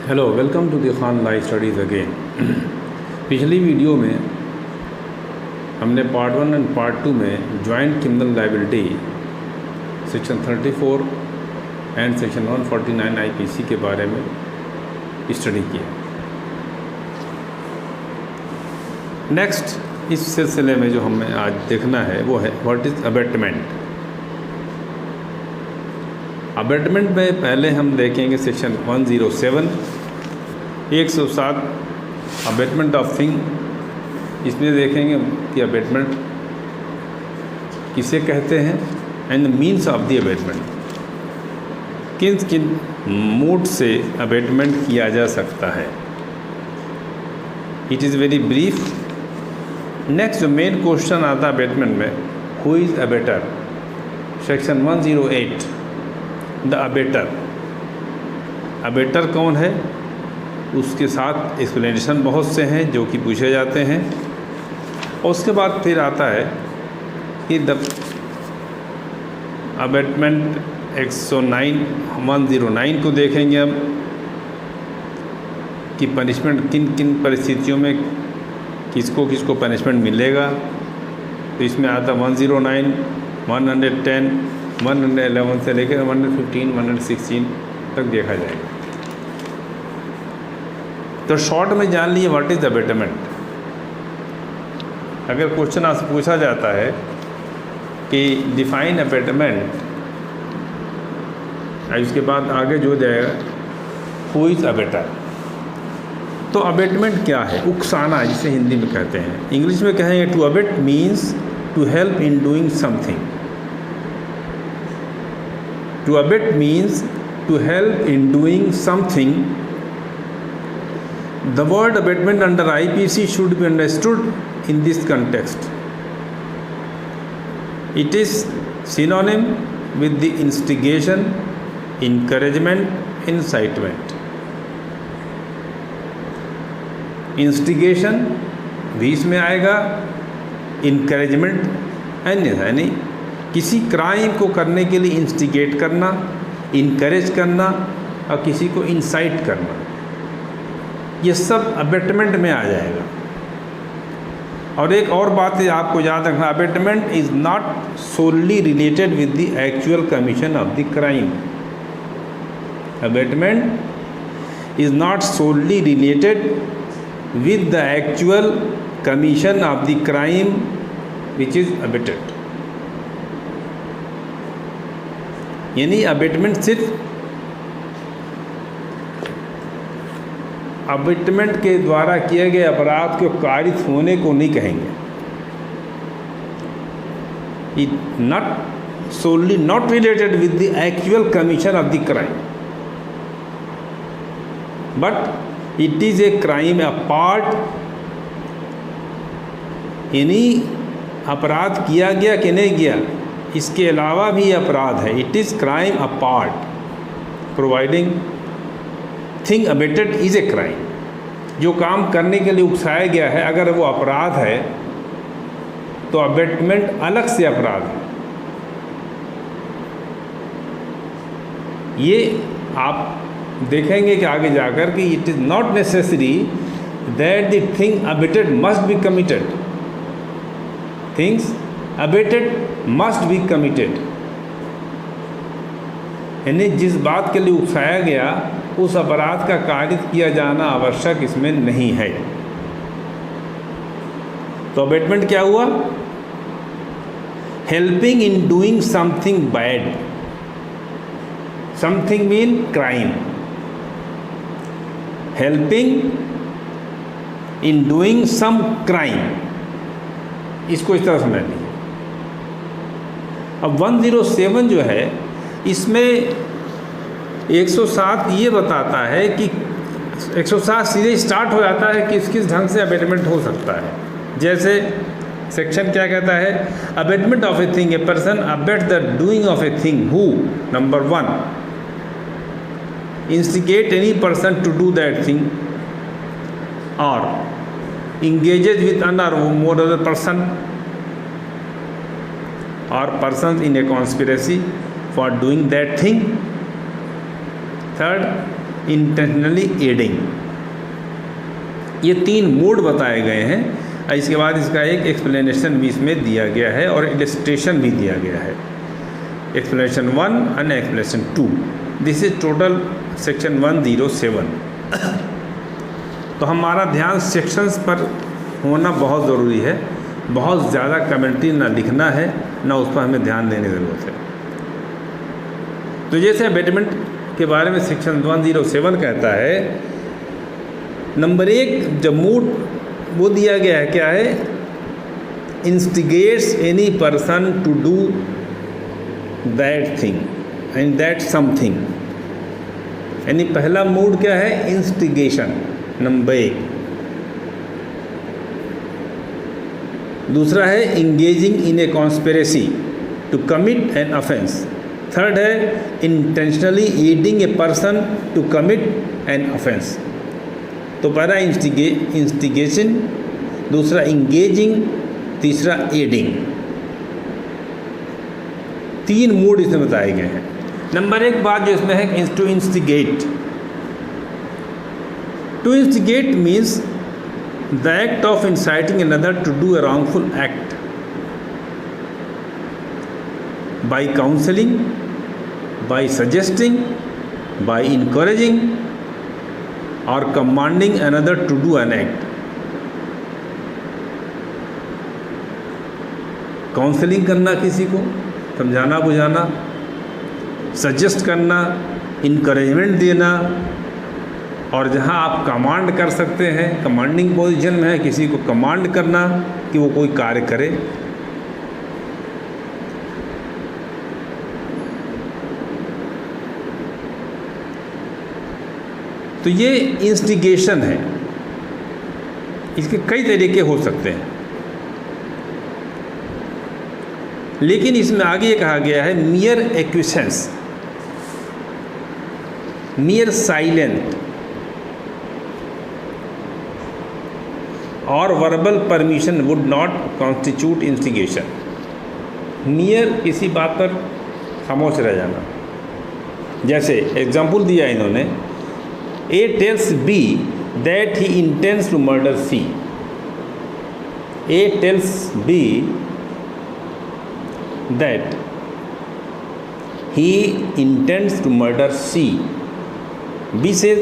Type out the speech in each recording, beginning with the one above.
Hello, welcome to the Khan life studies again. पिछली video में हमने पार्ट 1 एंड पार्ट 2 में joint criminal liability section 34 and section 149 IPC के बारे में स्टडी किया। नेक्स्ट इस सिलसिले में जो हमें आज देखना है वो है व्हाट इज़ अबेटमेंट। अबेटमेंट में पहले हम देखेंगे सेक्शन 107 107 अबेटमेंट ऑफ थिंग। इसमें देखेंगे कि अबेटमेंट किसे कहते हैं and the means of the abetment, किन किन मोड से अबेटमेंट किया जा सकता है। It is very brief. Next जो मेन क्वेश्चन आता है अबेटमेंट में, who is abettor. Section 108 the abettor, abettor कौन है, उसके साथ एक्सप्लेनेशन बहुत से हैं जो कि पूछे जाते हैं। और उसके बाद फिर आता है कि द अबेटमेंट 109 को देखेंगे अब कि पनिशमेंट किन किन परिस्थितियों में किसको किसको पनिशमेंट मिलेगा। तो इसमें आता 109, 110, 111 से लेकर 115, 116 तक देखा जाएगा। तो शॉर्ट में जान लिए व्हाट इज़ अबेटमेंट। अगर क्वेश्चन आपसे पूछा जाता है कि डिफाइन अबेटमेंट, इसके बाद आगे जो जाएगा हु इज़ अबेटर। तो अबेटमेंट क्या है, उकसाना जिसे हिंदी में कहते हैं। इंग्लिश में कहेंगे to abet means to help in doing something. To abet means to help in doing something. The word abatement under IPC should be understood in this context. It is synonym with the instigation, encouragement, incitement. Instigation भी इसमें आएगा, encouragement यानी किसी crime को करने के लिए instigate करना, इनकरेज करना और किसी को इंसाइट करना, ये सब अबेटमेंट में आ जाएगा। और एक और बात है आपको याद रखना, abetment is not solely related with the actual commission of the crime. Abetment is not solely related with the actual commission of the crime which is abetted. यानी अबेटमेंट सिर्फ अबेटमेंट के द्वारा किए गए अपराध के कारित होने को नहीं कहेंगे। It not solely not related with the actual commission of the crime, but it is a crime a part. यानी अपराध किया गया कि नहीं गया, इसके अलावा भी अपराध है। It is crime a part providing thing abetted is a crime. जो काम करने के लिए उकसाया गया है अगर वो अपराध है तो अबेटमेंट अलग से अपराध है। ये आप देखेंगे कि आगे जाकर कि it is not necessary that the thing abetted must be committed. Things abetted must be committed, यानी जिस बात के लिए उकसाया गया उस अपराध का कारित किया जाना आवश्यक इसमें नहीं है। तो अबेटमेंट क्या हुआ, helping in doing something bad. Something mean crime, helping in doing some crime, इसको इस तरह समझ लीजिए। अब 107 जो है इसमें 107 ये बताता है कि 107 सीधे स्टार्ट हो जाता है कि किस ढंग से अबेटमेंट हो सकता है। जैसे सेक्शन क्या कहता है, abetment of a thing, a person abet the doing of a thing who number 1 instigate any person to do that thing और engages with another or more other person or persons in a conspiracy for doing that thing. Third, intentionally adding. ये 3 mode बताए गए हैं। इसके बाद इसका एक explanation भी इसमें दिया गया है और इलस्ट्रेशन भी दिया गया है। Explanation 1 and explanation 2। This is total section 107। तो हमारा ध्यान सेक्शंस पर होना बहुत ज़रूरी है। बहुत ज़्यादा कमेंट्री ना लिखना है, ना उस पर हमें ध्यान देने की ज़रूरत है। तो जैसे अबेटमेंट के बारे में सेक्शन 107 कहता है, नंबर 1 जब मूड वो दिया गया है, क्या है, instigates any person to do that thing and that something. यानी पहला मूड क्या है, इंस्टिगेशन, नंबर 1। दूसरा है engaging in a conspiracy to commit an offence. Third है intentionally aiding a person to commit an offence. तो पहला इंस्टिगेशन, दूसरा इंगेजिंग, तीसरा एडिंग। 3 मूड इसमें बताए गए हैं। नंबर 1 बात जो इसमें है, to instigate. To instigate means the act of inciting another to do a wrongful act by counseling, by suggesting, by encouraging or commanding another to do an act. Counselling करना, किसी को समझाना बुझाना, सजेस्ट करना, इनकरेजमेंट देना, और जहाँ आप कमांड कर सकते हैं, कमांडिंग पोजीशन में है, किसी को कमांड करना कि वो कोई कार्य करे। तो ये इंस्टिगेशन है। इसके कई तरीके हो सकते हैं, लेकिन इसमें आगे ये कहा गया है मियर एक्विसेंस, मियर साइलेंट और verbal permission would not constitute instigation. Near किसी बात पर खामोश रह जाना। जैसे एग्जाम्पल दिया इन्होंने, A tells B that he intends to murder C. A tells B that he intends to murder C. B says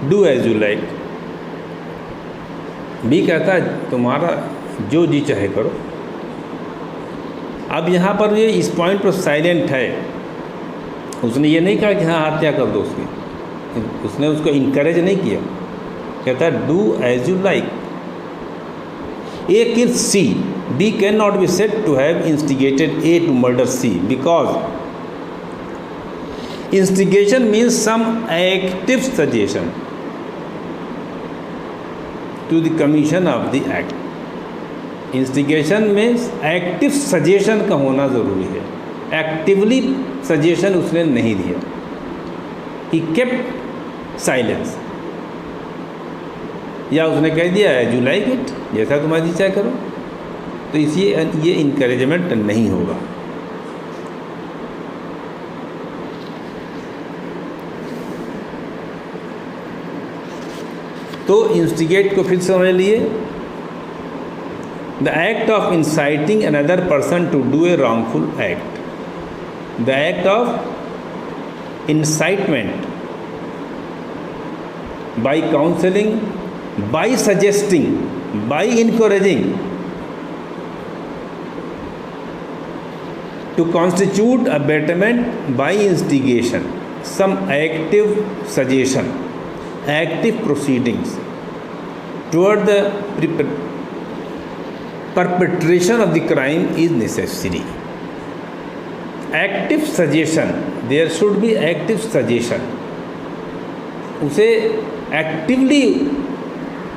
do as you like. B कहता है तुम्हारा जो जी चाहे करो। अब यहाँ पर ये इस पॉइंट पर साइलेंट है। उसने ये नहीं कहा कि हाँ हत्या कर दो उसकी, उसने उसको इनकरेज नहीं किया। कहता है do as you like. A kills C, B can not be said to have instigated A to murder C because instigation means some active suggestion to the commission of the act. Instigation में active suggestion का होना ज़रूरी है। Actively suggestion उसने नहीं दिया। He kept silence, या उसने कह दिया है यू लाइक इट, जैसा तुम्हारी इच्छा करो, तो इसलिए ये इनकरेजमेंट नहीं होगा। तो इंस्टिगेट को फिर समझ लिए, the act of inciting another person to do a wrongful act. The act of incitement by counselling, by suggesting, by encouraging to constitute abetment by instigation, some active suggestion, active proceedings toward the perpetration of the crime is necessary. Active suggestion, there should be active suggestion. उसे actively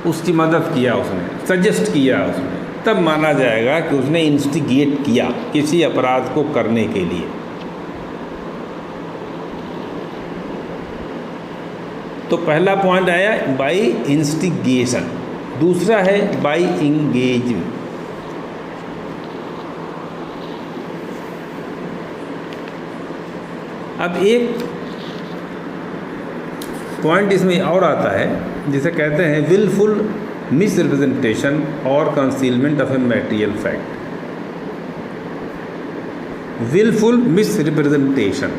उसकी मदद किया, उसने suggest किया, उसने तब माना जाएगा कि उसने इंस्टिगेट किया किसी अपराध को करने के लिए। तो पहला पॉइंट आया बाई इंस्टिगेशन, दूसरा है बाई इंगेजिंग। अब एक पॉइंट इसमें और आता है जिसे कहते हैं विलफुल मिसरिप्रेजेंटेशन और concealment of a material fact. Wilful misrepresentation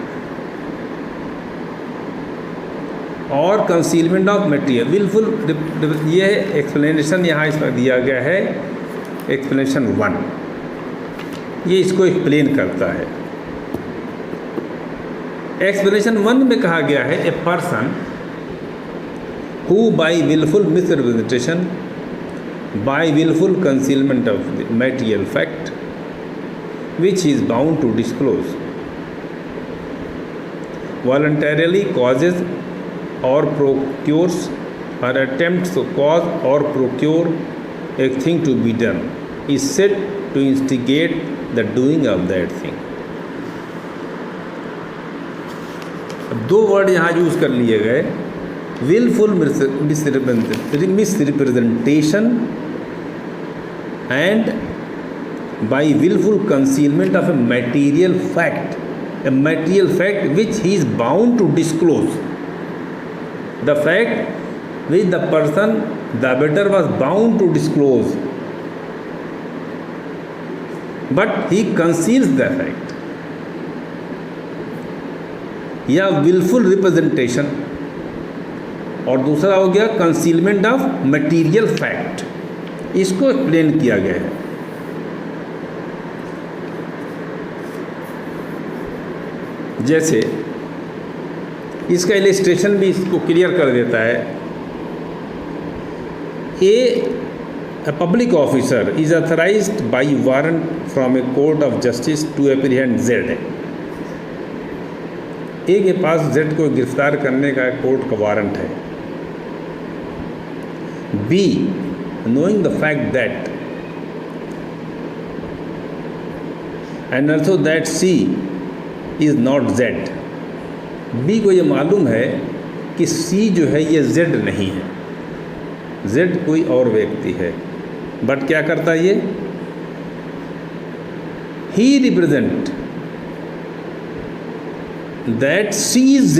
और कंसीलमेंट ऑफ मटेरियल। विलफुल, ये एक्सप्लेनेशन यहाँ इसमें दिया गया है, एक्सप्लेनेशन 1, ये इसको एक्सप्लेन करता है। एक्सप्लेनेशन 1 में कहा गया है a person who by willful misrepresentation, by willful concealment of the material fact which he is bound to disclose, voluntarily causes or procures or attempts to cause or procure a thing to be done, is said to instigate the doing of that thing. अब 2 word यहाँ use कर लिए गए, willful misrepresentation and by willful concealment of a material fact which he is bound to disclose, the fact which the person, the abettor, was bound to disclose, but he conceals the fact, या willful representation, और दूसरा हो गया concealment of material fact. इसको explain किया गया है। जैसे इसका इलस्ट्रेशन भी इसको क्लियर कर देता है। A public officer is authorised by warrant from a court of justice to apprehend Z. A के पास जेड को गिरफ्तार करने का कोर्ट का वारंट है। B, knowing the fact that and also that C is not Z, B को ये मालूम है कि C जो है ये Z नहीं है, Z कोई और व्यक्ति है, बट क्या करता है ये, he represent that C is Z।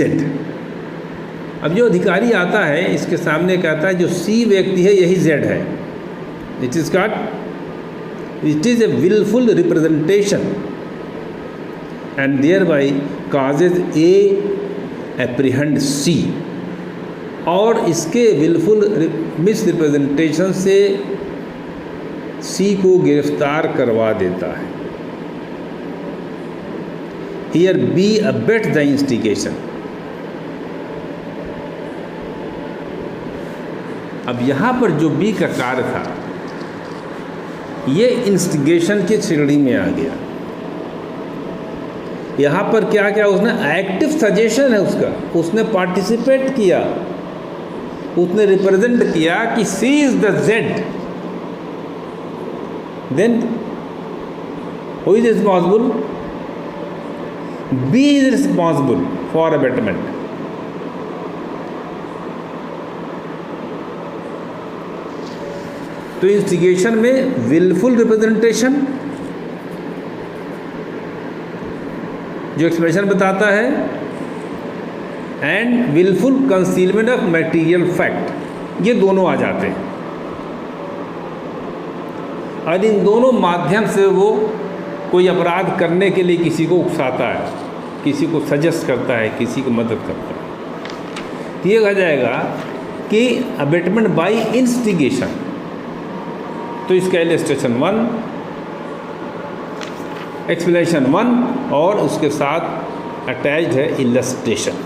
अब जो अधिकारी आता है इसके सामने कहता है जो सी व्यक्ति है यही जेड है। It is a wilful representation and thereby causes A apprehend C, और इसके विलफुल मिस रिप्रेजेंटेशन से सी को गिरफ्तार करवा देता है। Here B abet the instigation. अब यहाँ पर जो बी का कार्य था ये इंस्टिगेशन की श्रेणी में आ गया। यहाँ पर क्या क्या उसने एक्टिव सजेशन है उसका, उसने पार्टिसिपेट किया, उसने रिप्रेजेंट किया कि C is the Z, then who is responsible, B is responsible for abetment. तो इंस्टिगेशन में विलफुल रिप्रेजेंटेशन जो एक्सप्रेशन बताता है and wilful concealment of material fact, ये दोनों आ जाते हैं। और इन दोनों माध्यम से वो कोई अपराध करने के लिए किसी को उकसाता है, किसी को सजेस्ट करता है, किसी को मदद करता है। तो ये कहा जाएगा कि अबेटमेंट बाय इंस्टिगेशन। तो इसका इलस्ट्रेशन 1, एक्सप्लेनेशन 1 और उसके साथ अटैच्ड है इलस्ट्रेशन।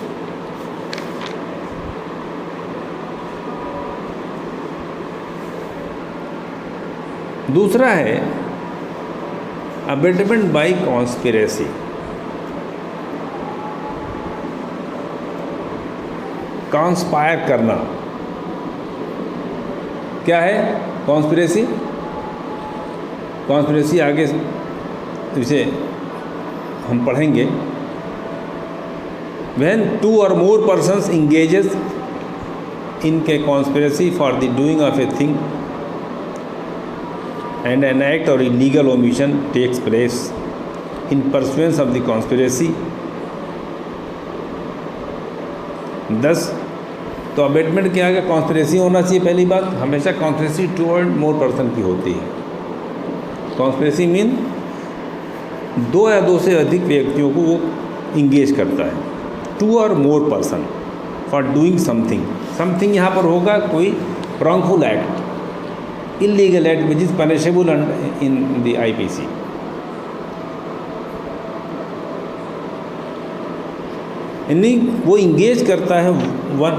दूसरा है अबेटमेंट बाय कॉन्स्पिरेसी। कॉन्स्पायर करना क्या है? कॉन्स्पिरेसी, कॉन्स्पिरेसी आगे इसे हम पढ़ेंगे। When 2 or more persons engages in a conspiracy for the doing of a thing and an act or illegal omission takes place in pursuance of the conspiracy, thus तो abetment क्या है, conspiracy होना चाहिए। पहली बात, हमेशा कॉन्स्पिरेसी 2 और more person की होती है। कॉन्स्पिरेसी मीन 2 या 2 से अधिक व्यक्तियों को वो इंगेज करता है। 2 और more person for doing something. Something यहाँ पर होगा कोई wrongful act, illegal act which is punishable in the IPC। यानी वो इंगेज करता है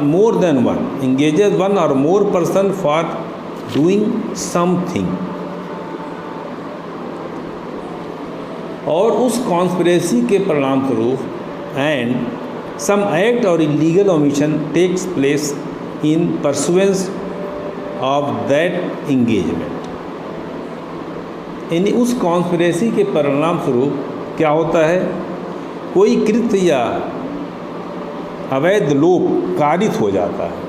मोर देन वन, इंगेजेस 1 और more person for doing something, और उस कॉन्स्पिरेसी के परिणाम स्वरूप एंड सम एक्ट और illegal omission takes place in pursuance of that engagement. यानी उस कॉन्स्पिरेसी के परिणाम स्वरूप क्या होता है, कोई कृत्य या अवैध लोप कारित हो जाता है।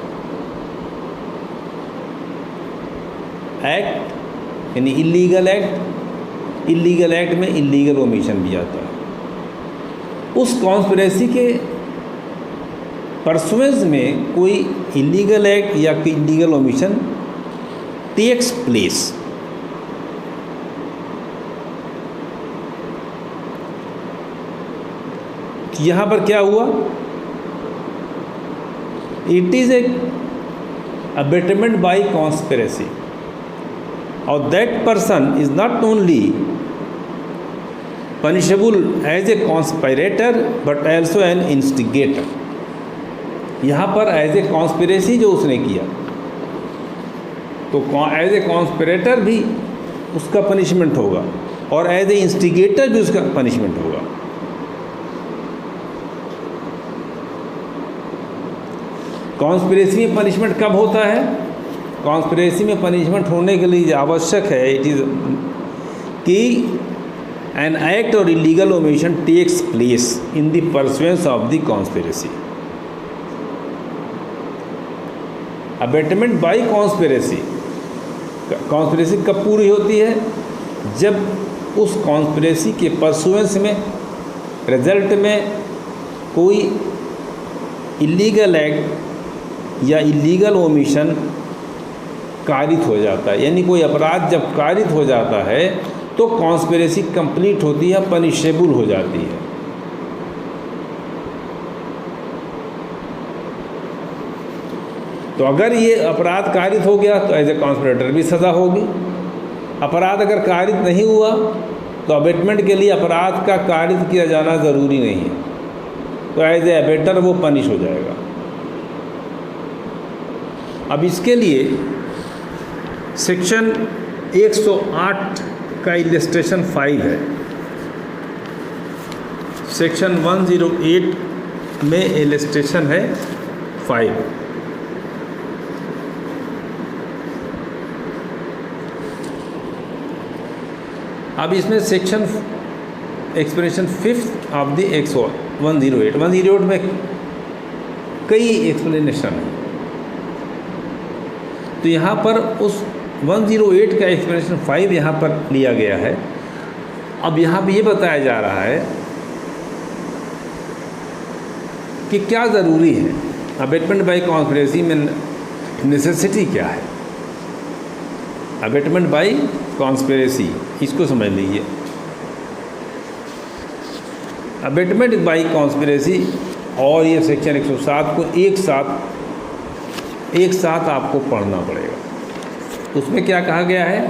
एक्ट यानी इलीगल एक्ट, इलीगल एक्ट में इलीगल ओमिशन भी आता है। उस कॉन्स्पिरेसी के परसुएंस में कोई इलीगल एक्ट या कोई इलीगल ओमिशन टेक्स प्लेस। यहाँ पर क्या हुआ, it is a abetment by conspiracy और that person is not only punishable as a conspirator but also an instigator. यहाँ पर एज ए कॉन्स्पिरेसी जो उसने किया, तो एज ए कॉन्स्पिरेटर भी उसका पनिशमेंट होगा और एज ए इंस्टिगेटर भी उसका पनिशमेंट होगा। कॉन्स्पिरेसी में पनिशमेंट कब होता है, कॉन्स्पिरेसी में पनिशमेंट होने के लिए आवश्यक है इट इज़ कि एन एक्ट और illegal omission takes place in the pursuance of the conspiracy. Abetment by conspiracy, conspiracy कब पूरी होती है, जब उस कॉन्स्पिरेसी के परसुएंस में, रिजल्ट में कोई इलीगल एक्ट या इलीगल ओमिशन कारित हो जाता है। यानी कोई अपराध जब कारित हो जाता है तो कॉन्स्पिरेसी कंप्लीट होती है, पनिशेबल हो जाती है। तो अगर ये अपराध कारित हो गया तो एज ए कॉन्स्पिरेटर भी सज़ा होगी। अपराध अगर कारित नहीं हुआ तो अबेटमेंट के लिए अपराध का कारित किया जाना ज़रूरी नहीं है, तो एज ए अबेटर वो पनिश हो जाएगा। अब इसके लिए सेक्शन 108 का इलस्ट्रेशन 5 है। सेक्शन 108 में इलस्ट्रेशन है 5। अब इसमें सेक्शन एक्सप्लेनेशन 5 ऑफ द 108 में कई एक्सप्लेनेशन है। तो यहाँ पर उस 108 का एक्सप्लेनेशन 5 यहाँ पर लिया गया है। अब यहाँ भी ये बताया जा रहा है कि क्या ज़रूरी है, अबेटमेंट बाई कॉन्स्पिरेसी में नेसेसिटी क्या है। अबेटमेंट बाई कॉन्स्पिरेसी, इसको समझ लीजिए। अबेटमेंट बाई कॉन्स्पिरेसी और ये सेक्शन 107 को एक साथ आपको पढ़ना पड़ेगा। उसमें क्या कहा गया है,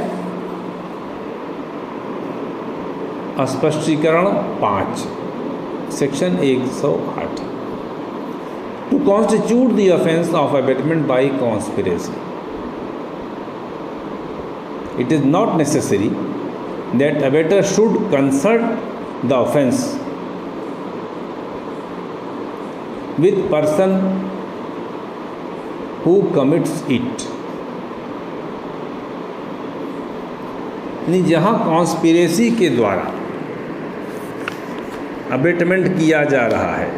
स्पष्टीकरण 5 section 108, to constitute the offence of abetment by conspiracy it is not necessary that abettor should consult the offense with person who commits it। यानी जहाँ कॉन्स्पिरेसी के द्वारा अबेटमेंट किया जा रहा है,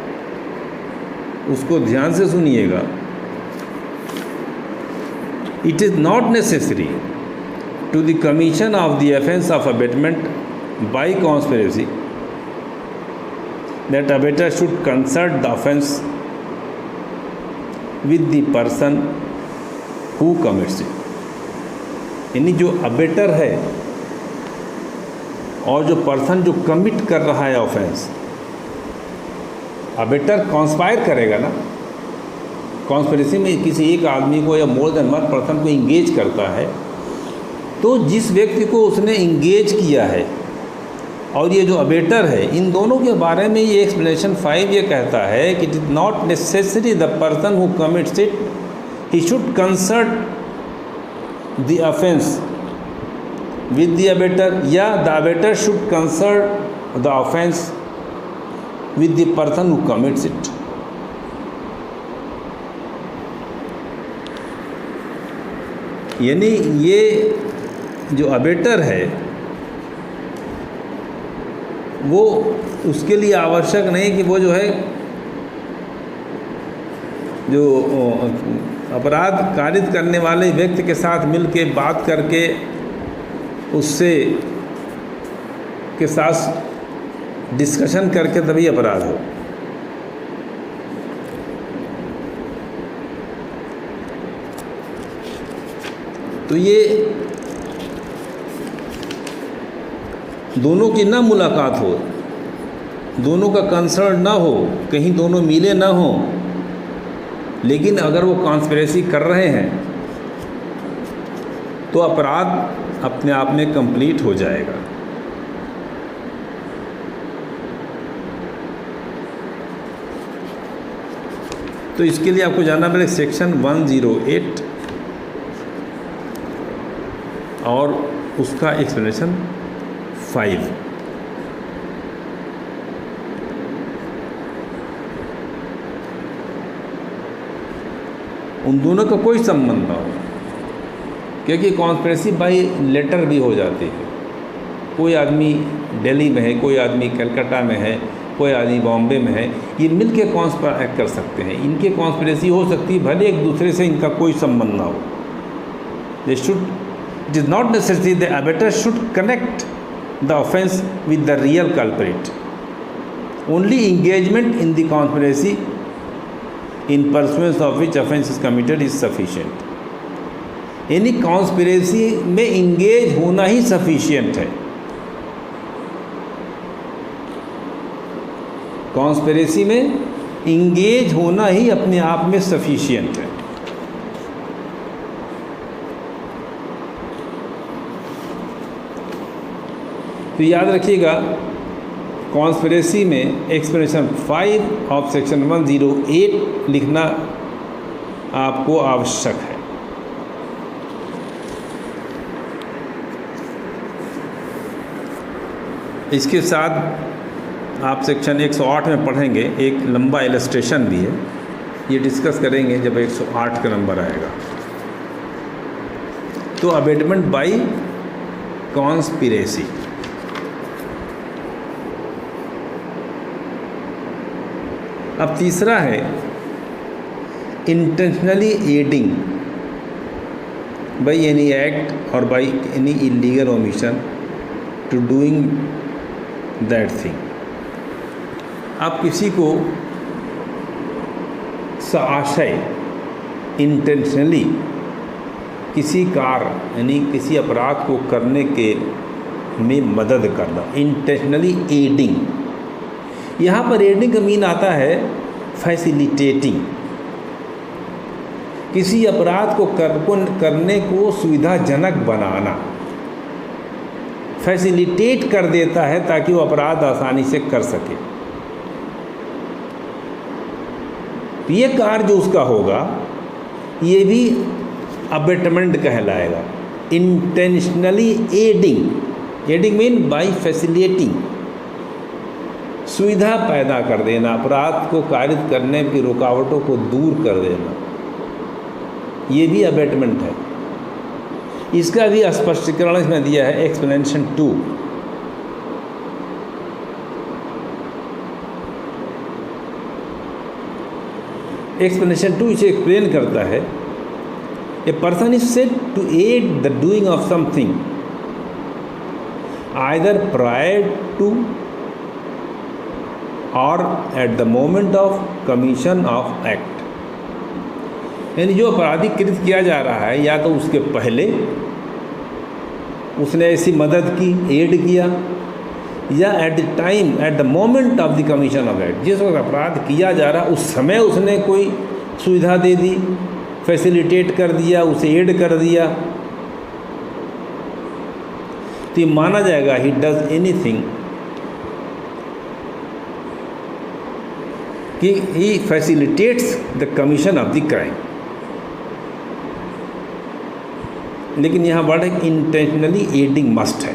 उसको ध्यान से सुनिएगा। It is not necessary to the commission of the offence of abatement by conspiracy that abettor should consult the offence with the person who commits it। यानी जो अबेटर है और जो पर्सन जो कमिट कर रहा है ऑफेंस, अबेटर कॉन्स्पायर करेगा ना, कॉन्स्पिरेसी में किसी एक आदमी को या मोर देन वन पर्सन को इंगेज करता है, तो जिस व्यक्ति को उसने इंगेज किया है और ये जो अबेटर है, इन दोनों के बारे में ये एक्सप्लेनेशन 5 ये कहता है कि it is not necessary the person who commits it he should consult the offence with the abettor, या the abettor should consult the offence with the person who commits it. यानी ये जो अबेटर है वो उसके लिए आवश्यक नहीं कि वो जो है जो अपराध कारित करने वाले व्यक्ति के साथ मिल के बात करके उससे के साथ डिस्कशन करके तभी अपराध हो। तो ये दोनों की ना मुलाकात हो, दोनों का कंसर्न ना हो, कहीं दोनों मिले ना हो, लेकिन अगर वो कॉन्स्पिरेसी कर रहे हैं तो अपराध अपने आप में कंप्लीट हो जाएगा। तो इसके लिए आपको जानना पड़ेगा सेक्शन 108 और उसका एक्सप्लेनेशन 5। उन दोनों का कोई संबंध ना हो, क्योंकि कॉन्स्पिरेसी बाय लेटर भी हो जाती है। कोई आदमी दिल्ली में है, कोई आदमी कलकत्ता में है, कोई आदमी बॉम्बे में है, ये मिल के कॉन्स्पायर कर सकते हैं। इनके कॉन्स्पिरेसी हो सकती है, भले एक दूसरे से इनका कोई संबंध ना हो। They should, it is not necessary the abettor should connect the offense with the real culprit. Only engagement in the conspiracy in pursuance of which offense is committed is sufficient. यानी conspiracy में engage होना ही sufficient है। conspiracy में engage होना ही अपने आप में sufficient है। तो याद रखिएगा, कॉन्स्पिरेसी में एक्सप्लेनेशन 5 ऑफ सेक्शन 108 लिखना आपको आवश्यक है। इसके साथ आप सेक्शन 108 में पढ़ेंगे, एक लंबा इलस्ट्रेशन भी है, ये डिस्कस करेंगे जब 108 का नंबर आएगा। तो अबेटमेंट बाय कॉन्स्पिरेसी। अब तीसरा है intentionally aiding by any act और by any illegal omission to doing that thing. आप किसी को साशय इंटेंशनली किसी कार्य यानी किसी अपराध को करने के में मदद करना, इंटेंशनली एडिंग। यहाँ पर एडिंग का मीन आता है फैसिलिटेटिंग, किसी अपराध को करने को सुविधाजनक बनाना, फैसिलिटेट कर देता है ताकि वो अपराध आसानी से कर सके। ये कार्य जो उसका होगा ये भी अबेटमेंट कहलाएगा। Intentionally adding, adding mean by facilitating, सुविधा पैदा कर देना, अपराध को कारित करने की रुकावटों को दूर कर देना, ये भी अबेटमेंट है। इसका भी स्पष्टीकरण इसमें दिया है एक्सप्लेनेशन 2। एक्सप्लेनेशन 2 इसे एक्सप्लेन करता है, a person is said to aid the doing of something either prior to or at the moment of commission of act। यानी जो अपराधी कृत किया जा रहा है, या तो उसके पहले उसने ऐसी मदद की, एड किया, या eight the time, at the moment of the commission of act, जिस वक्त अपराध किया जा रहा उस समय उसने कोई सुविधा दे दी, फैसिलिटेट कर दिया, उसे एड कर दिया, तो ये माना जाएगा ही डज एनीथिंग, कि he facilitates the commission of the crime. लेकिन यहाँ वर्ड है इंटेंशनली एडिंग मस्ट है।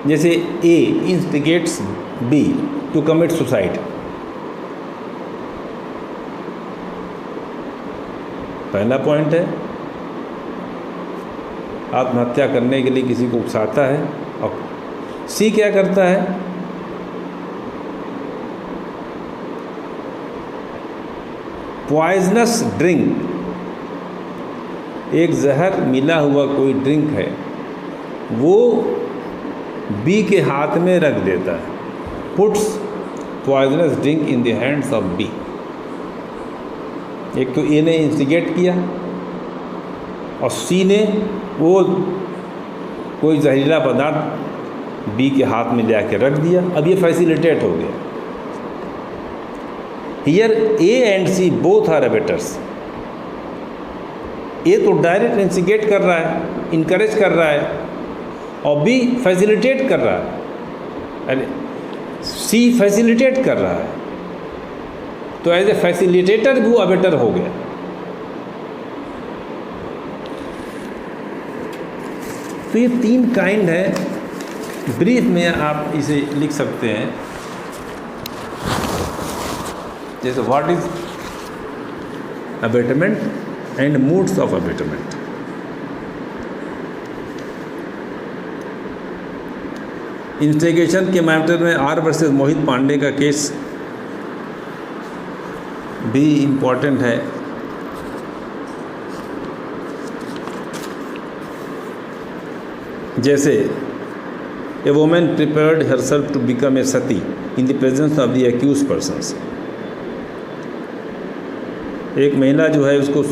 जैसे A instigates B to commit suicide, पहला पॉइंट है आत्महत्या करने के लिए किसी को उकसाता है, और सी क्या करता है, पॉइजनस ड्रिंक, एक जहर मिला हुआ कोई ड्रिंक है वो बी के हाथ में रख देता है, puts poisonous drink in the hands of B. एक तो ए ने इंस्टिगेट किया और सी ने वो कोई जहरीला पदार्थ बी के हाथ में ले आके रख दिया, अब ये फैसिलिटेट हो गया। Here A and C both are abettors. A तो डायरेक्ट इंस्टिगेट कर रहा है, इनकरेज कर रहा है, और बी फैसिलिटेट कर रहा है, अरे सी फैसिलिटेट कर रहा है, तो एज ए फैसिलिटेटर वो अबेटर हो गया। तो ये 3 काइंड है, ब्रीफ में आप इसे लिख सकते हैं। जैसे what is abetment and moods of abetment. Instigation के मैटर में आर वर्सेस मोहित पांडे का केस भी इम्पॉर्टेंट है। जैसे A women prepared herself to become a sati in the presence of the accuse persons. एक महिला जो है उसको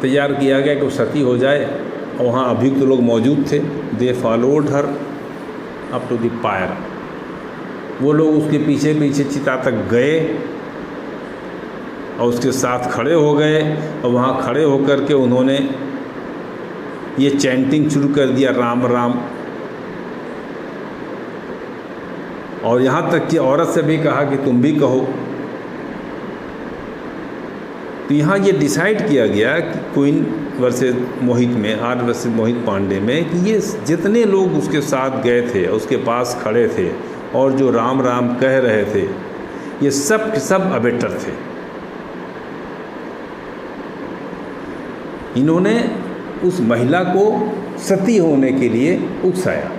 तैयार किया गया कि वो सती हो जाए, और वहाँ अभियुक्त तो लोग मौजूद थे। They followed her up to the fire, वो लोग उसके पीछे पीछे चिता तक गए और उसके साथ खड़े हो गए, और वहाँ खड़े होकर के उन्होंने ये चैंटिंग शुरू कर दिया, राम राम, और यहाँ तक कि औरत से भी कहा कि तुम भी कहो। तो यहाँ ये डिसाइड किया गया कि क्वीन वर्सेस मोहित में, आर वर्सेस मोहित पांडे में, कि ये जितने लोग उसके साथ गए थे, उसके पास खड़े थे और जो राम राम कह रहे थे, ये सब के सब अबेटर थे। इन्होंने उस महिला को सती होने के लिए उकसाया।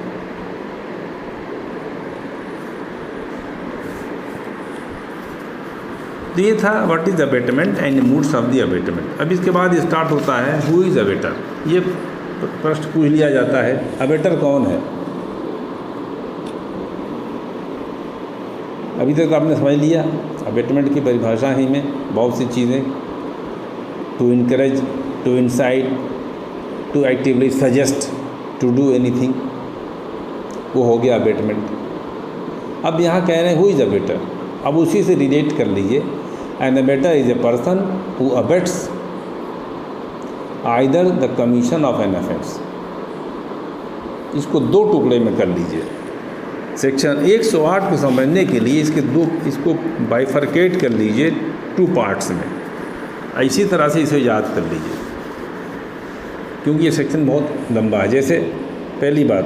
तो ये था what is abetment and moods of the abetment. अब इसके बाद स्टार्ट होता है हु इज़ अबेटर। ये प्रश्न पूछ लिया जाता है, अबेटर कौन है। अभी तक तो आपने समझ लिया अबेटमेंट की परिभाषा ही में बहुत सी चीज़ें, to encourage, to incite, to actively suggest, to do anything, वो हो गया अबेटमेंट। अब यहाँ कह रहे हैं हु इज़ अबेटर, अब उसी से रिलेट कर लीजिए। An abettor is a person who abets either the commission of an offence. इसको 2 टुकड़े में कर लीजिए। सेक्शन 108 को समझने के लिए इसको बाइफरकेट कर लीजिए 2 पार्ट्स में। इसी तरह से इसे याद कर लीजिए, क्योंकि ये सेक्शन बहुत लंबा है। जैसे पहली बात,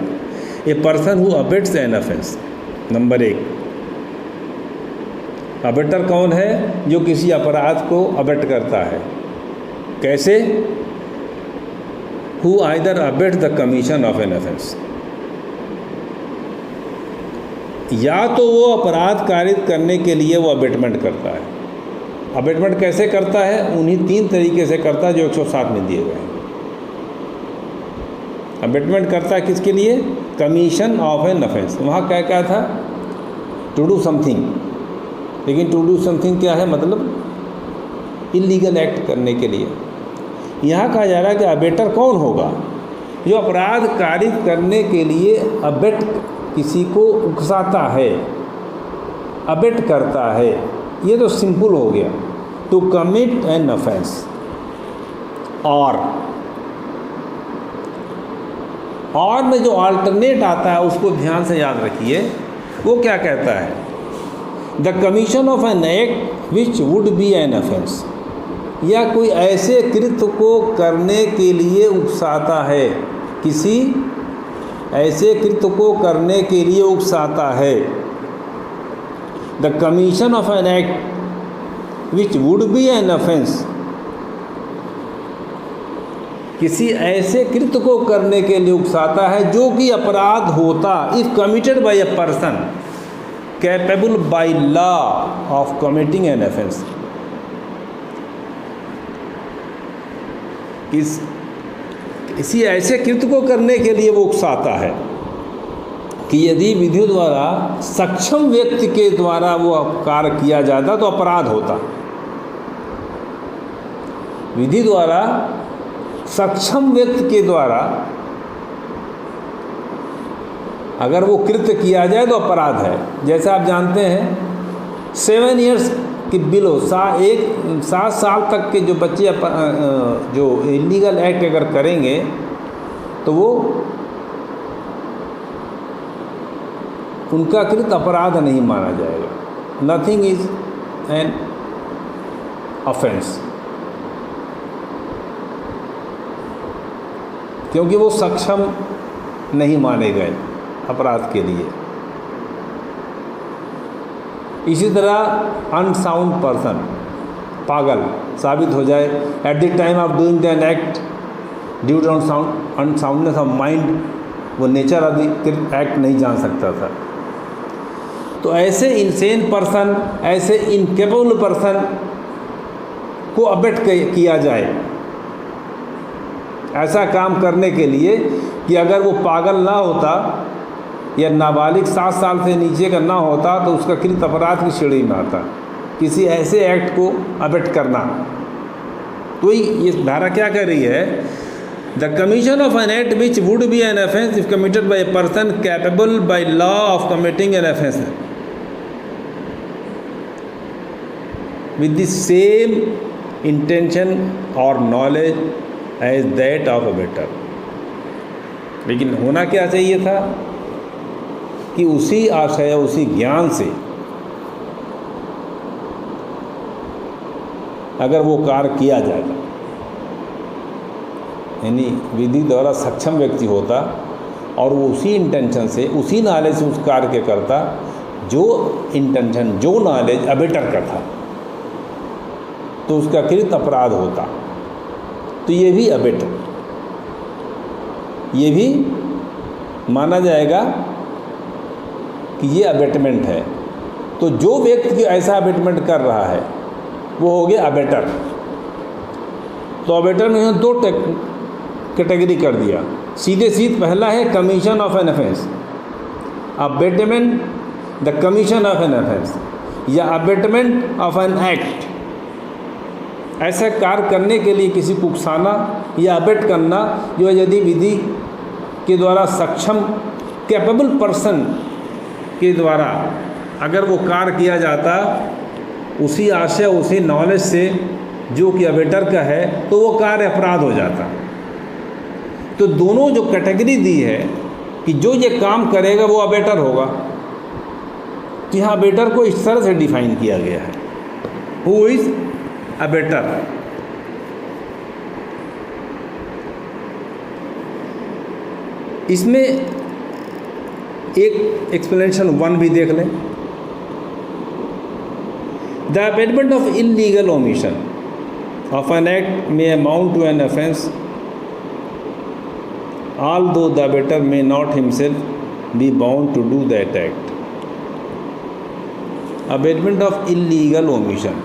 ए person who abets an offence. Number 1, abettor कौन है? जो किसी अपराध को अबेट करता है। कैसे? Who either abate the commission of an offence, या तो वो अपराध कारित करने के लिए वो अबेटमेंट करता है। अबेटमेंट कैसे करता है? उन्हीं 3 तरीके से करता है जो 107 में दिए गए हैं। अबेटमेंट करता है किसके लिए? Commission of an offence. वहाँ क्या क्या था? टू डू समथिंग, लेकिन टू डू समथिंग क्या है, मतलब इलीगल एक्ट करने के लिए। यहाँ कहा जा रहा है कि अबेटर कौन होगा, जो अपराध कारित करने के लिए अबेट किसी को उकसाता है, अबेट करता है। ये तो सिंपल हो गया, टू कमिट एन ऑफेंस। और में जो अल्टरनेट आता है उसको ध्यान से याद रखिए, वो क्या कहता है, the commission of an act which would be an offence, या कोई ऐसे कृत्य को करने के लिए उकसाता है, किसी ऐसे कृत्य को करने के लिए उकसाता है। The commission of an act which would be an offence, किसी ऐसे कृत्य को करने के लिए उकसाता है जो कि अपराध होता, if committed by a person capable by law of committing an offence. किसी ऐसे कृत्य को करने के लिए वो उकसाता है कि यदि विधि द्वारा सक्षम व्यक्ति के द्वारा वो कार्य किया जाता तो अपराध होता। विधि द्वारा सक्षम व्यक्ति के द्वारा अगर वो कृत्य किया जाए तो अपराध है। जैसे आप जानते हैं 7 इयर्स कि बिलो 7 साल तक के जो बच्चे जो इलीगल एक्ट अगर करेंगे तो वो उनका कृत अपराध नहीं माना जाएगा। नथिंग इज एन ऑफेंस, क्योंकि वो सक्षम नहीं माने गए अपराध के लिए। इसी तरह अनसाउंड पर्सन, पागल साबित हो जाए at the time of doing the act due to unsoundness of mind, वो नेचर ऑफ द एक्ट नहीं जान सकता था। तो ऐसे इनसेन पर्सन, ऐसे इनकेपेबल पर्सन को अबेट किया जाए ऐसा काम करने के लिए कि अगर वो पागल ना होता या नाबालिग 7 साल से नीचे का ना होता तो उसका कृत अपराध की श्रेणी में आता, किसी ऐसे एक्ट को अबेट करना। तो ये धारा क्या कह रही है, the commission of an act which would be an offence if committed by a person capable by law of committing an offence with the same intention और knowledge as that of abettor. लेकिन होना क्या चाहिए था कि उसी आशय, उसी ज्ञान से अगर वो कार्य किया जाएगा, यानी विधि द्वारा सक्षम व्यक्ति होता और वो उसी इंटेंशन से, उसी नॉलेज से उस कार्य के करता जो इंटेंशन, जो नॉलेज अबेटर का था, तो उसका कृत अपराध होता। तो ये भी अबेट, ये भी माना जाएगा कि ये अबेटमेंट है। तो जो व्यक्ति ऐसा अबेटमेंट कर रहा है वो हो गया अबेटर। तो अबेटर ने 2 कैटेगरी कर दिया, सीधे पहला है commission of an offence, abetment the commission of an offence, या अबेटमेंट ऑफ एन एक्ट। ऐसा कार्य करने के लिए किसी को उकसाना या अबेट करना जो यदि विधि के द्वारा सक्षम कैपेबल पर्सन के द्वारा अगर वो कार्य किया जाता उसी आशय, उसी नॉलेज से जो कि अबेटर का है, तो वो कार्य अपराध हो जाता। तो दोनों जो कैटेगरी दी है कि जो ये काम करेगा वो अबेटर होगा, तो यहाँ अबेटर को इस तरह से डिफाइन किया गया है, हु इज अबेटर। इसमें एक एक्सप्लेनेशन 1 भी देख लें। The abetment of illegal omission of an act may amount to an offence although the abetter may not himself be bound to do that act. Abatement of illegal omission,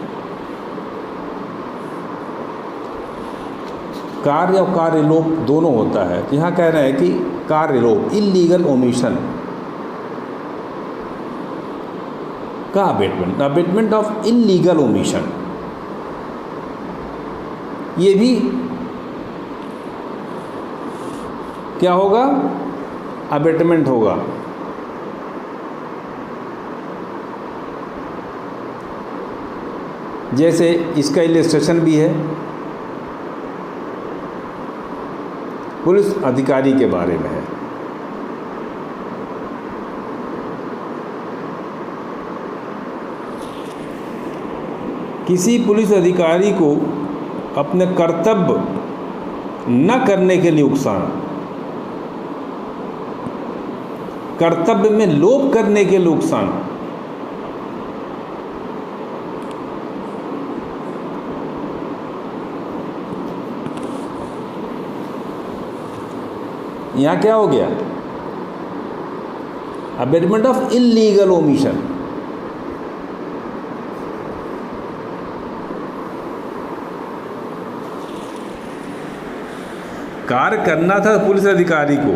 कार्य और कार्यलोप दोनों होता है। तो यहाँ कह रहे हैं कि कार्यलोप, इलीगल ओमिशन, का abetment, abetment of illegal omission, ये भी क्या होगा, अबेटमेंट होगा। जैसे इसका इलस्ट्रेशन भी है पुलिस अधिकारी के बारे में है। किसी पुलिस अधिकारी को अपने कर्तव्य न करने के लिए उकसाना, कर्तव्य में लोप करने के लिए उकसाना, यहाँ क्या हो गया, अबेटमेंट ऑफ इलीगल ओमिशन। कार्य करना था पुलिस अधिकारी को,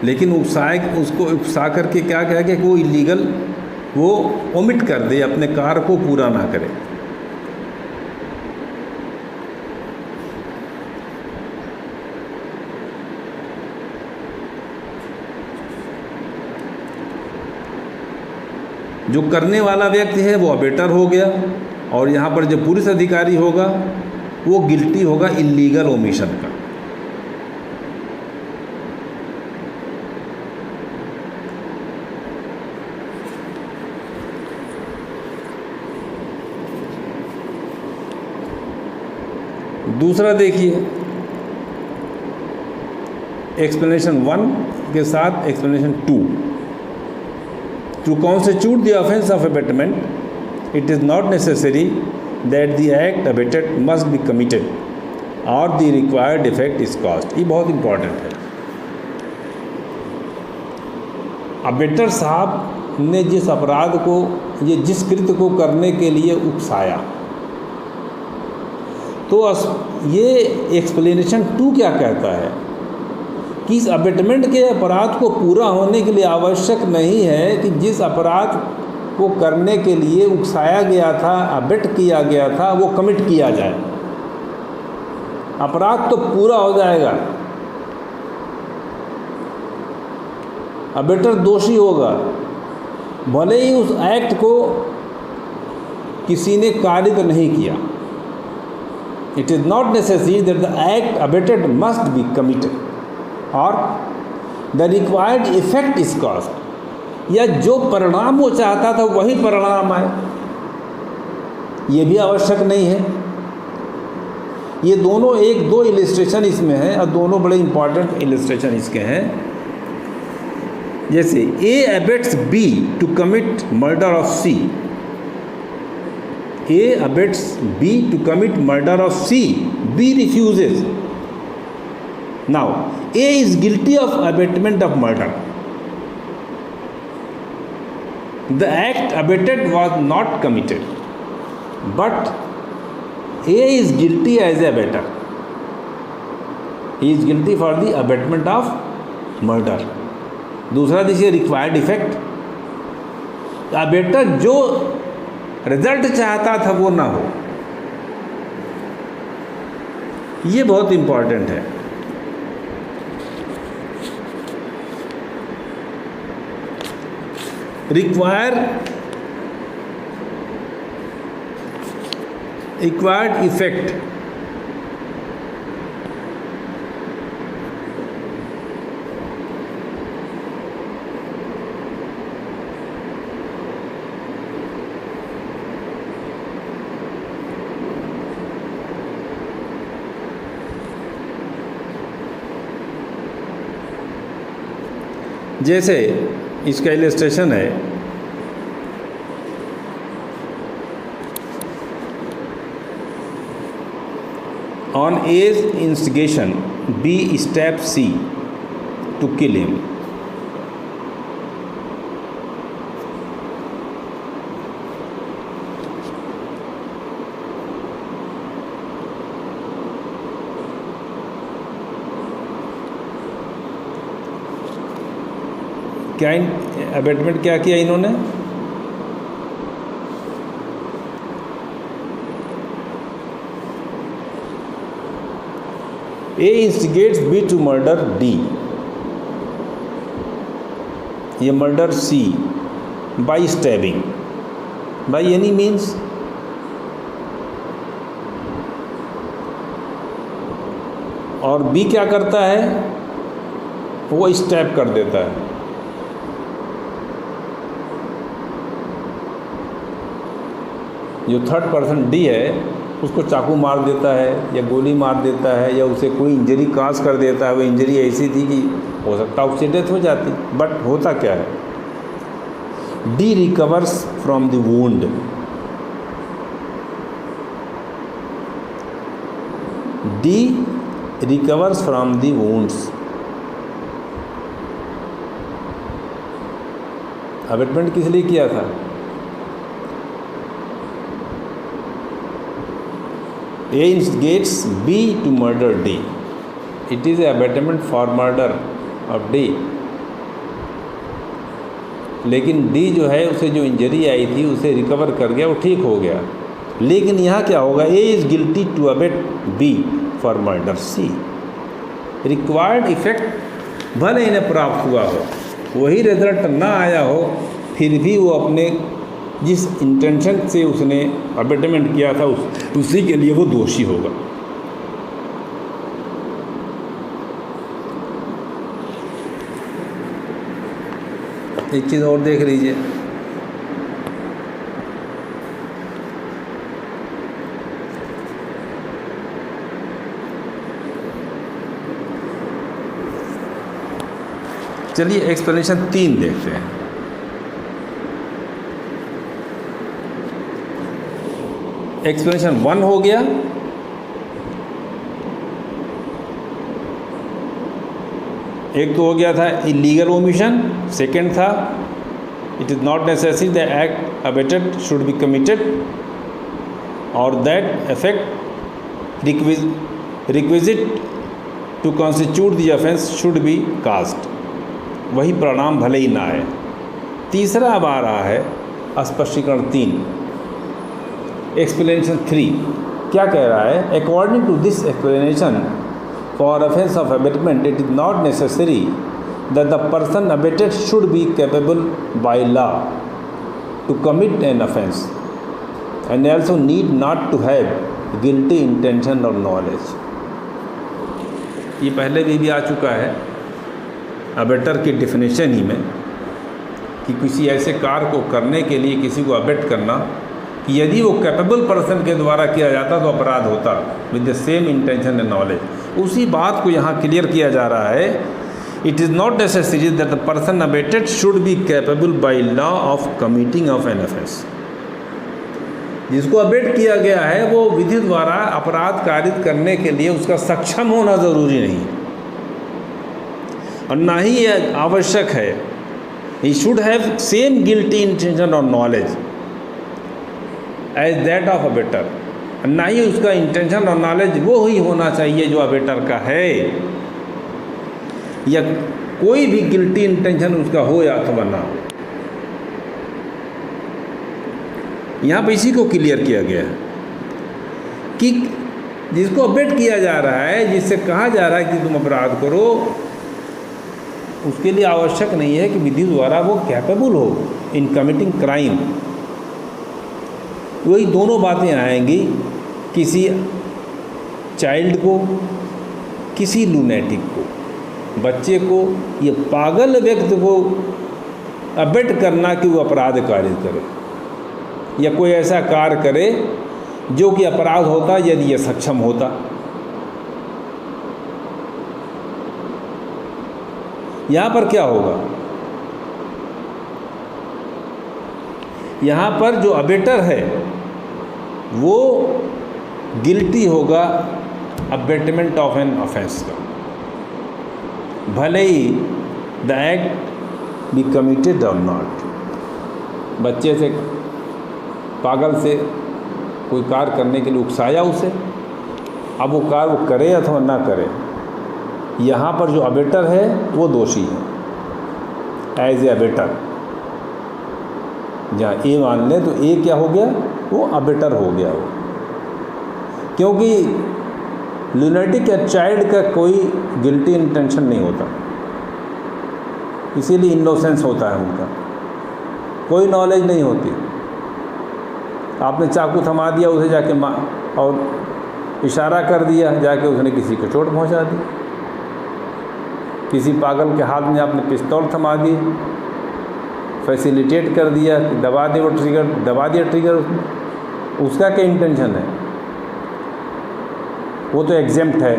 लेकिन उसको उकसा करके क्या कहा कि वो इलीगल, वो ओमिट कर दे, अपने कार्य को पूरा ना करे। जो करने वाला व्यक्ति है वो अबेटर हो गया, और यहाँ पर जो पुलिस अधिकारी होगा वो गिल्टी होगा इलीगल ओमिशन का। दूसरा देखिए, एक्सप्लेनेशन 1 के साथ explanation 2। To constitute the offence of abetment, it is not necessary that the act abetted must be committed or the required effect is caused। ये बहुत इंपॉर्टेंट है। अबेटर साहब ने जिस अपराध को, ये जिस कृत्य को करने के लिए उकसाया, तो ये एक्सप्लेनेशन 2 क्या कहता है कि इस अबेटमेंट के अपराध को पूरा होने के लिए आवश्यक नहीं है कि जिस अपराध को करने के लिए उकसाया गया था, अबेट किया गया था, वो कमिट किया जाए। अपराध तो पूरा हो जाएगा, अबेटर दोषी होगा, भले ही उस एक्ट को किसी ने कारित नहीं किया। It is not necessary that the act abetted must be committed और the required effect is caused, या जो परिणाम वो चाहता था वही परिणाम आए, ये भी आवश्यक नहीं है। ये दोनों एक दो इलिस्ट्रेशन इसमें हैं और दोनों बड़े इंपॉर्टेंट इलिस्ट्रेशन इसके हैं। जैसे A abets B to commit murder of C, A abets B to commit murder of C, B refuses. Now, A is guilty of abatement of murder. The act abated was not committed, but A is guilty as a abater. He is guilty for the abatement of murder. दूसरा देखिए required effect, abettor जो result चाहता था वो ना हो, ये बहुत इंपॉर्टेंट है। रिक्वायर्ड इफेक्ट, जैसे इसका इलस्ट्रेशन है, on A's instigation B stabs C to kill him। क्या अबेटमेंट क्या किया इन्होंने? A instigates B to murder D. ये murder C by stabbing by any means. और B क्या करता है? वो स्टैब कर देता है। जो थर्ड पर्सन D है उसको चाकू मार देता है या गोली मार देता है या उसे कोई इंजरी काज कर देता है। वो इंजरी ऐसी थी कि हो सकता है उससे डेथ हो जाती, बट होता क्या है? D recovers from the wound. D recovers from the wounds. Abetment किस लिए किया था? A instigates B to murder D. It is a abetment for murder of D. लेकिन D जो है उसे जो इंजरी आई थी उसे रिकवर कर गया, वो ठीक हो गया। लेकिन यहाँ क्या होगा? A is guilty to abet B for murder C. Required effect भले इन्हें प्राप्त हुआ हो, वही रिजल्ट ना आया हो, फिर भी वो अपने जिस इंटेंशन से उसने अबेटमेंट किया था उसी के लिए वो दोषी होगा। एक चीज़ और देख लीजिए, चलिए एक्सप्लेनेशन 3 देखते हैं। एक्सप्लेनेशन 1 हो गया, एक तो हो गया था इलीगल ओमिशन, सेकंड था it is not necessary the act abetted should be committed और that effect requisite to constitute the offence should be caused. वही परिणाम भले ही ना आए। तीसरा अब आ रहा है स्पष्टीकरण 3, एक्सप्लेनेशन 3 क्या कह रहा है? According to this explanation for offence of abetment it is not necessary that the person abetted should be capable by law to commit an offence and also need not to have guilty intention और knowledge. ये पहले भी आ चुका है abettor की definition ही में कि किसी ऐसे कार्य को करने के लिए किसी को अबेट करना कि यदि वो कैपेबल पर्सन के द्वारा किया जाता तो अपराध होता with the same intention and knowledge. उसी बात को यहाँ क्लियर किया जा रहा है। It is not necessary that the person abetted should be capable by law of committing of an offence. जिसको अबेट किया गया है वो विधि द्वारा अपराध कारित करने के लिए उसका सक्षम होना ज़रूरी नहीं और ना ही यह आवश्यक है। He should have same guilty intention और knowledge as that of abettor. ना ही उसका इंटेंशन और नॉलेज वो ही होना चाहिए जो अबेटर का है, या कोई भी गिल्टी इंटेंशन उसका हो या अथवा ना हो। यहाँ पे इसी को क्लियर किया गया है कि जिसको अबेट किया जा रहा है, जिससे कहा जा रहा है कि तुम अपराध करो, उसके लिए आवश्यक नहीं है कि विधि द्वारा वो कैपेबल हो इन कमिटिंग क्राइम। वही दोनों बातें आएंगी, किसी चाइल्ड को, किसी लूनेटिक को, बच्चे को या पागल व्यक्ति को अबेट करना कि वो अपराध कार्य करे या कोई ऐसा कार्य करे जो कि अपराध होता यदि यह सक्षम होता। यहाँ पर क्या होगा? यहाँ पर जो अबेटर है वो गिल्टी होगा अबेटमेंट ऑफ एन ऑफेंस का, भले ही द एक्ट बी कमिटेड और नॉट। बच्चे से, पागल से कोई कार्य करने के लिए उकसाया उसे, अब वो कार्य वो करे अथवा ना करे, यहाँ पर जो अबेटर है वो दोषी है। As a abettor. जहाँ ए मान लें तो ए क्या हो गया, वो अबेटर हो गया वो, क्योंकि लुनेटिक या चाइल्ड का कोई गिल्टी इंटेंशन नहीं होता, इसीलिए इनोसेंस होता है उनका, कोई नॉलेज नहीं होती। आपने चाकू थमा दिया उसे जाके और इशारा कर दिया, जाके उसने किसी को चोट पहुंचा दी। किसी पागल के हाथ में आपने पिस्तौल थमा दी, फैसिलिटेट कर दिया कि दबा दे वो ट्रिगर, दबा दिया ट्रिगर उसने, उसका क्या इंटेंशन है, वो तो एग्जेम्प्ट है।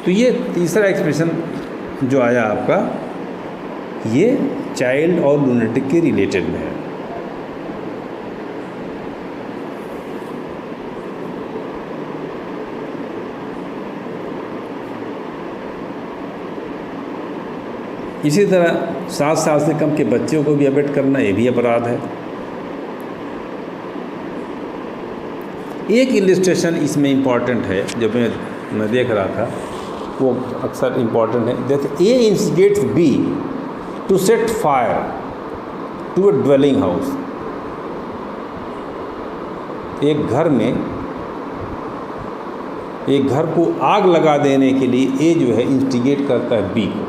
तो ये तीसरा एक्सप्रेशन जो आया आपका, ये चाइल्ड और लुनेटिक के रिलेटेड में है। इसी तरह 7 साल से कम के बच्चों को भी अबेट करना, ये भी अपराध है। एक इलिस्ट्रेशन इसमें इम्पॉर्टेंट है जो मैं देख रहा था, वो अक्सर इम्पॉर्टेंट है। जैसे A instigates B to set fire to a dwelling house. एक घर को आग लगा देने के लिए ए जो है इंस्टिगेट करता है बी को।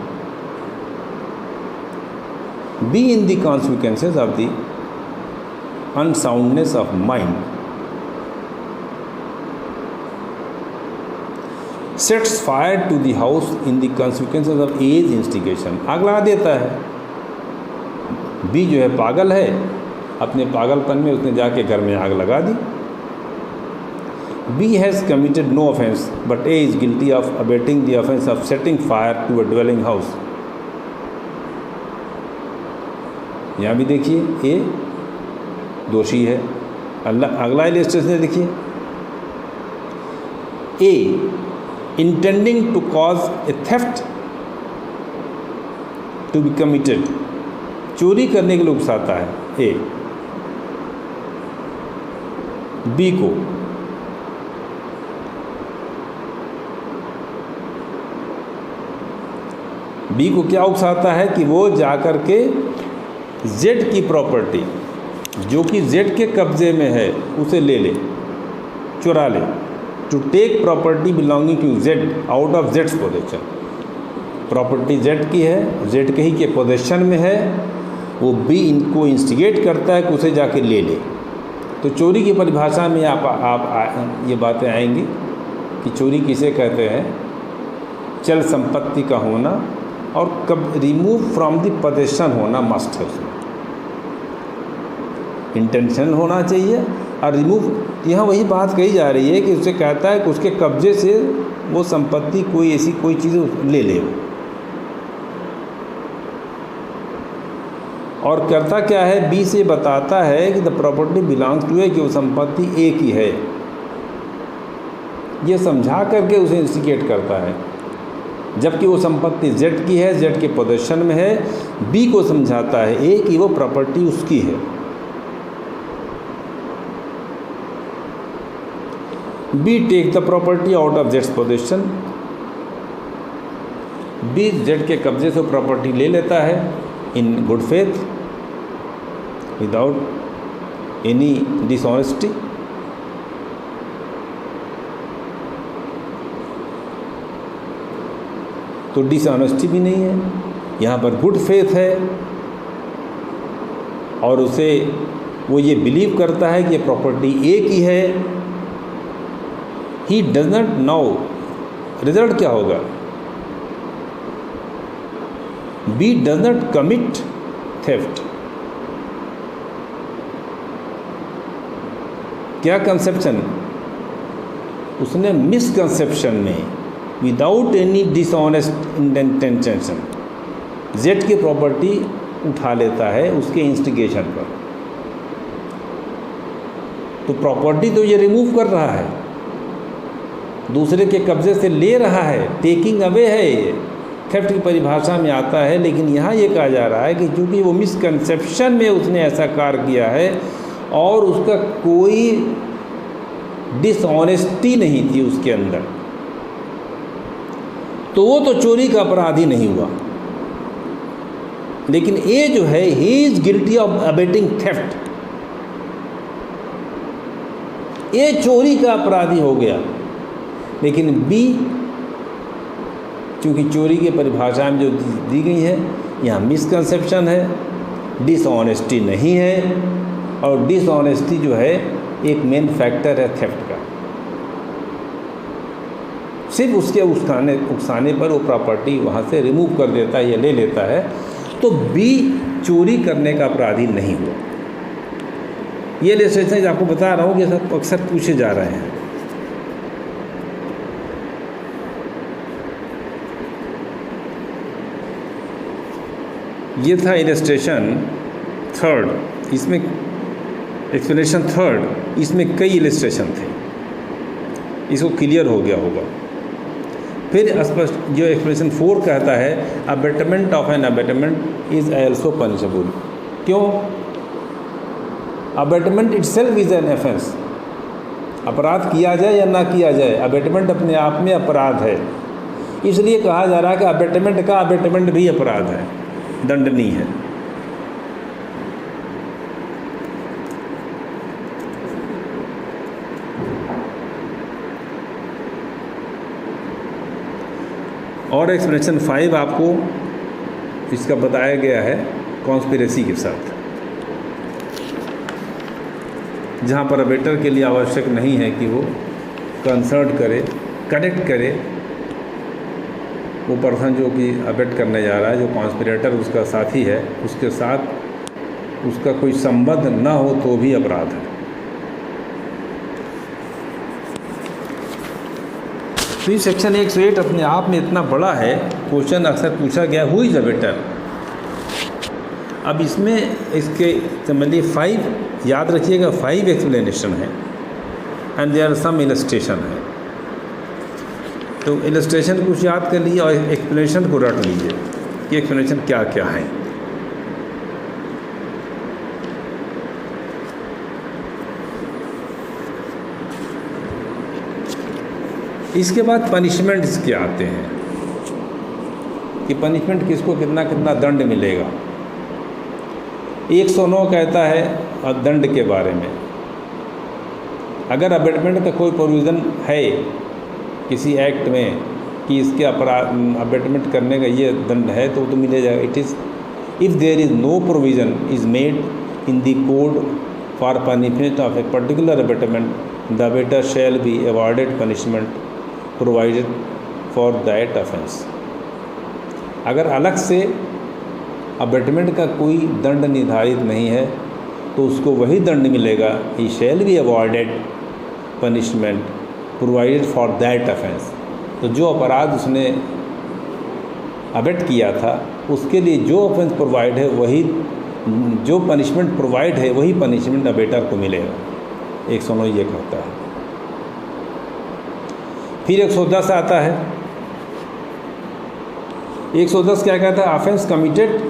B in the consequences of the unsoundness of mind sets fire to the house in the consequences of A's instigation. आग लगा देता है। बी जो है पागल है, अपने पागलपन में उसने जाके घर में आग लगा दी। B has committed no offence but A is guilty of abetting the offence of setting fire to a dwelling house. यहाँ भी देखिए ए दोषी है। अगला इलस्ट्रेशन देखिए, A intending to cause a theft to be committed. चोरी करने के लिए उकसाता है ए बी को। बी को क्या उकसाता है कि वो जाकर के जेड की प्रॉपर्टी जो कि जेड के कब्जे में है उसे ले ले, चुरा ले। To take property belonging to Z out of जेड्स पोजेशन। प्रॉपर्टी जेड की है, जेड के ही के पोजेशन में है, वो बी इनको इंस्टिगेट करता है कि उसे जाके ले ले। तो चोरी की परिभाषा में आप ये बातें आएंगी कि चोरी किसे कहते हैं, चल संपत्ति का होना और कब रिमूव फ्रॉम द पोजेशन होना मस्ट है। उसमें इंटेंशन होना चाहिए और रिमूव, यहाँ वही बात कही जा रही है कि उसे कहता है कि उसके कब्जे से वो संपत्ति कोई ऐसी कोई चीज़ ले ले। और करता क्या है, बी से बताता है कि द प्रॉपर्टी बिलोंग्स टू ए, कि वो संपत्ति ए की है। ये समझा करके उसे इंस्टिगेट करता है, जबकि वो संपत्ति जेड की है, जेड के पोजेशन में है। बी को समझाता है ए कि वो प्रॉपर्टी उसकी है। B take the property out of जेड्स पोजेशन। बी जेड के कब्जे से प्रॉपर्टी ले लेता है in good faith without any dishonesty. तो डिसऑनेस्टी भी नहीं है, यहाँ पर गुड फेथ है और उसे वो ये बिलीव करता है कि ये प्रॉपर्टी ए की है। He does not know result क्या होगा, B does not commit theft. क्या कंसेप्शन, उसने मिसकंसेप्शन में without any dishonest intention Z की प्रॉपर्टी उठा लेता है उसके इंस्टिगेशन पर। तो प्रॉपर्टी तो ये रिमूव कर रहा है, दूसरे के कब्जे से ले रहा है, टेकिंग अवे है, ये थेफ्ट की परिभाषा में आता है। लेकिन यहाँ ये कहा जा रहा है कि चूँकि वो मिसकंसेप्शन में उसने ऐसा कार्य किया है और उसका कोई डिसऑनेस्टी नहीं थी उसके अंदर, तो वो तो चोरी का अपराधी नहीं हुआ। लेकिन ए जो है, he is guilty of abetting theft, A चोरी का अपराधी हो गया। लेकिन बी, चूँकि चोरी की परिभाषा में जो दी गई है, यहाँ मिसकंसेप्शन है, डिसऑनेस्टी नहीं है, और डिसऑनेस्टी जो है एक मेन फैक्टर है थेफ्ट का। सिर्फ उसके उकसाने पर वो प्रॉपर्टी वहाँ से रिमूव कर देता है या ले लेता है, तो बी चोरी करने का अपराधी नहीं हुआ। ये इलस्ट्रेशन आपको बता रहा हूँ कि सब अक्सर पूछे जा रहे हैं। ये था इलस्ट्रेशन थर्ड, इसमें एक्सप्लेनेशन थर्ड, इसमें कई इलस्ट्रेशन थे, इसको क्लियर हो गया होगा। फिर स्पष्ट जो एक्सप्लेनेशन 4 कहता है, abetment of an abetment is also punishable. क्यों? Abetment itself is an offence. अपराध किया जाए या ना किया जाए, अबेटमेंट अपने आप में अपराध है। इसलिए कहा जा रहा है कि अबेटमेंट भी अपराध है, दंडनीय है। और एक्सप्लेनेशन 5 आपको इसका बताया गया है कॉन्स्पिरेसी के साथ, जहाँ पर अबेटर के लिए आवश्यक नहीं है कि वो कंसल्ट करे, कनेक्ट करे वो पर्सन जो कि अबेट करने जा रहा है, जो कॉन्स्पिरेटर उसका साथी है, उसके साथ उसका कोई संबंध ना हो तो भी अपराध है। तो सेक्शन 108 अपने आप में इतना बड़ा है, क्वेश्चन अक्सर पूछा गया, हु इज अबेटर। अब इसमें इसके संबंधी 5 याद रखिएगा, 5 एक्सप्लेनेशन है and there are some illustration है। तो इलस्ट्रेशन कुछ याद कर लीजिए और एक्सप्लेनेशन को रट लीजिए कि एक्सप्लेनेशन क्या क्या है। इसके बाद पनिशमेंट्स क्या आते हैं कि पनिशमेंट किसको कितना कितना दंड मिलेगा। 109 कहता है दंड के बारे में, अगर अबेटमेंट का कोई प्रोविज़न है किसी एक्ट में कि इसके अबेटमेंट करने का ये दंड है तो मिले जाएगा। It is if there is no provision is made in the code for punishment of a particular abetment, the abettor shall be awarded punishment provided for that offence. अगर अलग से अबेटमेंट का कोई दंड निर्धारित नहीं है तो उसको वही दंड मिलेगा, he shall be awarded punishment provided for that offence. तो जो अपराध उसने अबेट किया था उसके लिए जो ऑफेंस प्रोवाइड है वही, जो पनिशमेंट प्रोवाइड है वही पनिशमेंट अबेटर को मिलेगा। 109 ये कहता है। फिर 110 आता है। 110 क्या कहता है? Offence committed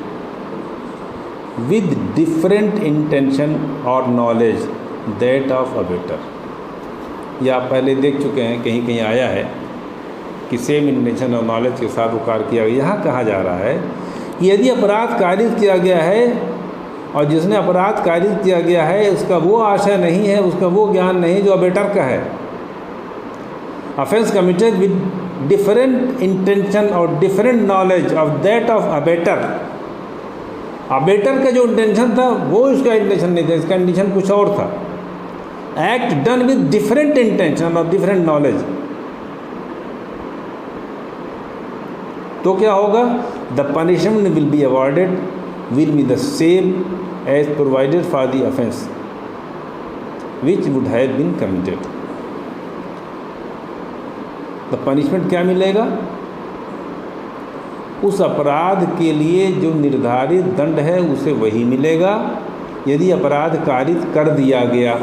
with different intention और नॉलेज दैट ऑफ अबेटर। या आप पहले देख चुके हैं, कहीं कहीं आया है कि सेम इंटेंशन और नॉलेज के साथ वो कार्य किया गया। यहाँ कहा जा रहा है कि यदि अपराध कारित किया गया है और जिसने अपराध कारित किया गया है उसका वो आशय नहीं है, उसका वो ज्ञान नहीं जो अबेटर का है। Offence committed with different intention और different knowledge of that of abettor. Abettor का जो इंटेंशन था वो इसका इंटेंशन नहीं था, इसका इंटेंशन कुछ और था। Act done with different intention और डिफरेंट नॉलेज, तो क्या होगा? The punishment will be awarded will be the same as provided for the offence which would have been committed. The punishment क्या मिलेगा? उस अपराध के लिए जो निर्धारित दंड है उसे वही मिलेगा। यदि अपराध कारित कर दिया गया